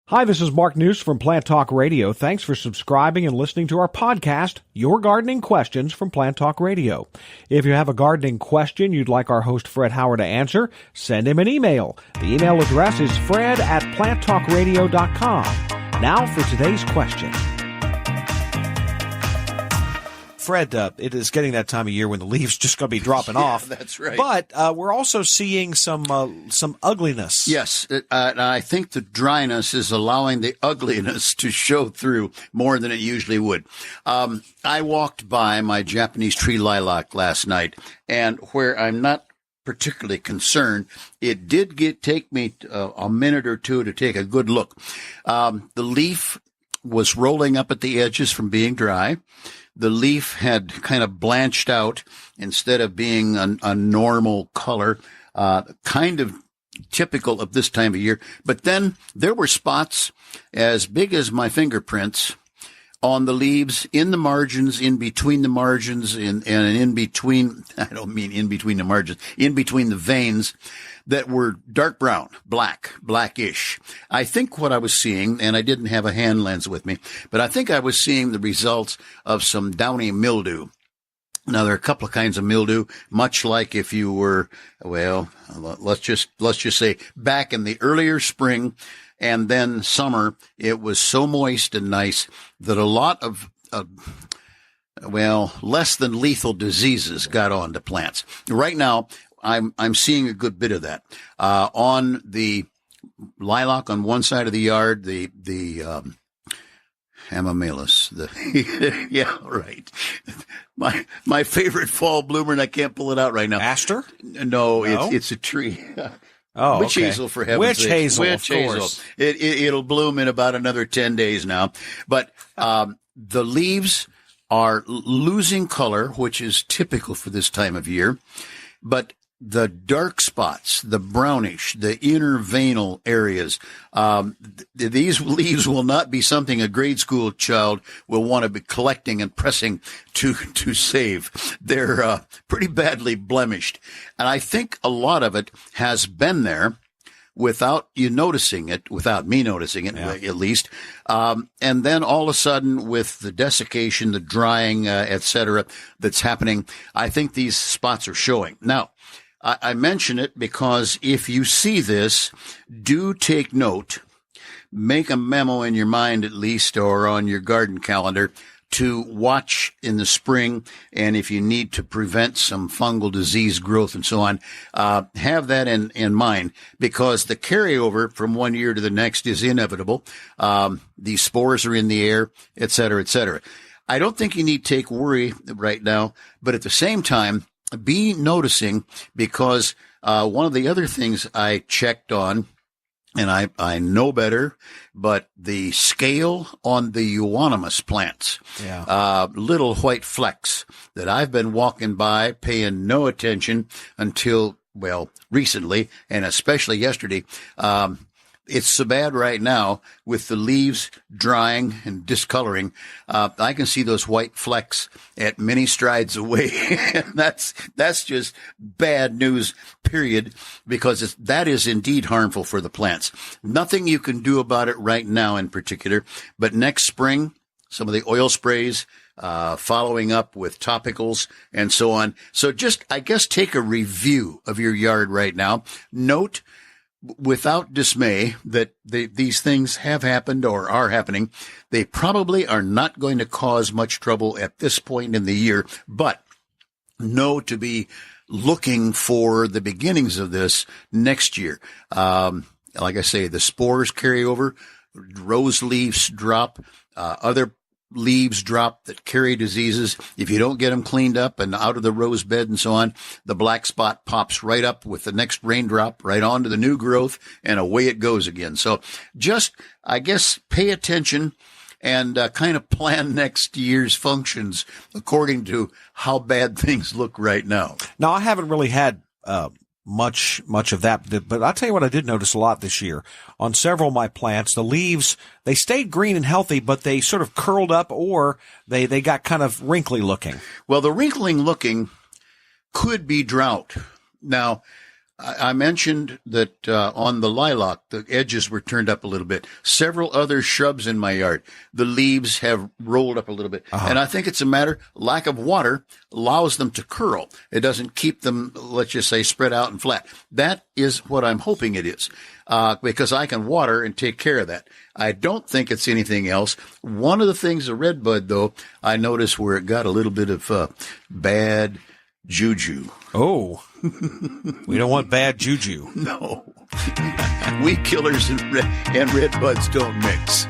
Hi, this is Mark News from Plant Talk Radio. Thanks for subscribing and listening to our podcast, Your Gardening Questions from Plant Talk Radio. If you have a gardening question you'd like our host Fred Howard to answer, send him an email. The email address is fred@planttalkradio.com. Now for today's question. Fred, it is getting that time of year when the leaves just going to be dropping off. That's right. But we're also seeing some ugliness. Yes, and I think the dryness is allowing the ugliness to show through more than it usually would. I walked by my Japanese tree lilac last night, and where I'm not particularly concerned, it did take me a minute or two to take a good look. The leaf was rolling up at the edges from being dry. The leaf had kind of blanched out instead of being a normal color, kind of typical of this time of year. But then there were spots as big as my fingerprints on the leaves, in the margins, in between the margins, and in between, I don't mean in between the margins, in between the veins that were dark brown, blackish. I think what I was seeing, and I didn't have a hand lens with me, but I think I was seeing the results of some downy mildew. Now, there are a couple of kinds of mildew, much like if you were, well, let's just say back in the earlier spring and then summer, it was so moist and nice that a lot of, less than lethal diseases got onto plants. Right now, I'm seeing a good bit of that. On the lilac on one side of the yard, the Hamamelis, yeah, right. My favorite fall bloomer, and I can't pull it out right now. Aster? No? It's a tree. Oh, witch hazel, for heaven's sake. Witch hazel. It'll bloom in about another 10 days now. But the leaves are losing color, which is typical for this time of year. But the dark spots, the brownish, the inner veinal areas, these leaves will not be something a grade school child will want to be collecting and pressing to save. They're pretty badly blemished. And I think a lot of it has been there without you noticing it, without me noticing it, at least. And then all of a sudden, with the desiccation, the drying, et cetera, that's happening, I think these spots are showing. Now, I mention it because if you see this, do take note, make a memo in your mind at least, or on your garden calendar, to watch in the spring, and if you need to prevent some fungal disease growth and so on, have that in mind, because the carryover from one year to the next is inevitable. These spores are in the air, et cetera, et cetera. I don't think you need to take worry right now, but at the same time, be noticing, because one of the other things I checked on, and I know better, but the scale on the euonymus plants, little white flecks that I've been walking by paying no attention until, recently, and especially yesterday. It's so bad right now with the leaves drying and discoloring. I can see those white flecks at many strides away. And that's just bad news, period, because that is indeed harmful for the plants. Nothing you can do about it right now in particular, but next spring, some of the oil sprays, following up with topicals and so on. So just, I guess, take a review of your yard right now. Note, without dismay, that these things have happened or are happening. They probably are not going to cause much trouble at this point in the year, but know to be looking for the beginnings of this next year. Like I say, the spores carry over, rose leaves drop, other leaves drop that carry diseases. If you don't get them cleaned up and out of the rose bed and so on, the black spot pops right up with the next raindrop right onto the new growth, and away it goes again. So just, I guess, pay attention and kind of plan next year's functions according to how bad things look right now. Now, I haven't really had much of that, but I'll tell you what I did notice a lot this year. On several of my plants, the leaves, they stayed green and healthy, but they sort of curled up, or they got kind of wrinkly looking. Well, the wrinkling looking could be drought. Now, I mentioned that on the lilac, the edges were turned up a little bit. Several other shrubs in my yard, the leaves have rolled up a little bit. And I think it's a matter, lack of water allows them to curl. It doesn't keep them, let's just say, spread out and flat. That is what I'm hoping it is, because I can water and take care of that. I don't think it's anything else. One of the things, the red bud, though, I noticed where it got a little bit of bad juju. Oh, we don't want bad juju. No. Weed killers and red buds don't mix.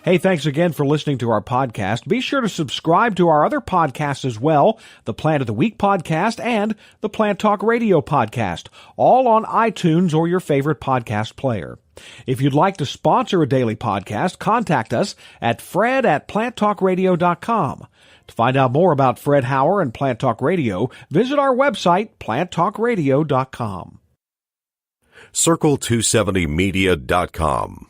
Hey, thanks again for listening to our podcast. Be sure to subscribe to our other podcasts as well, the Plant of the Week podcast and the Plant Talk Radio podcast, all on iTunes or your favorite podcast player. If you'd like to sponsor a daily podcast, contact us at fred@planttalkradio.com. To find out more about Fred Hauer and Plant Talk Radio, visit our website, planttalkradio.com. Circle270media.com